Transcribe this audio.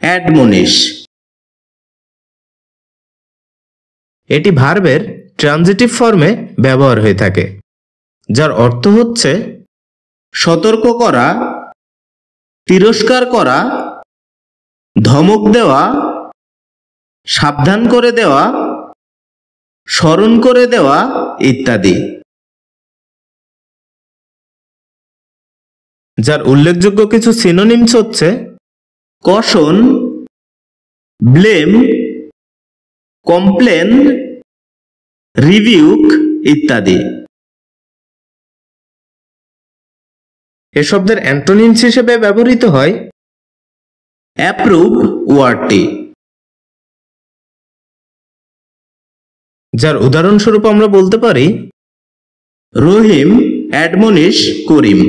Admonish. এটি ভার্বের transitive ফর্মে ব্যবহার হয়ে থাকে, যার অর্থ হচ্ছে সতর্ক করা, তিরস্কার করা, ধমক দেওয়া, সাবধান করে দেওয়া, স্মরণ করে দেওয়া ইত্যাদি। যার উল্লেখযোগ্য কিছু সিনোনিমস হচ্ছে কশন, ব্লেম, কমপ্লেন, রিভিউক ইত্যাদি। এ শব্দের অ্যান্টোনিমস হিসেবে ব্যবহৃত হয় অ্যাপ্রুভ ওয়ার্ডটি, যার উদাহরণস্বরূপ আমরা বলতে পারি রহিম অ্যাডমনিশ করিম।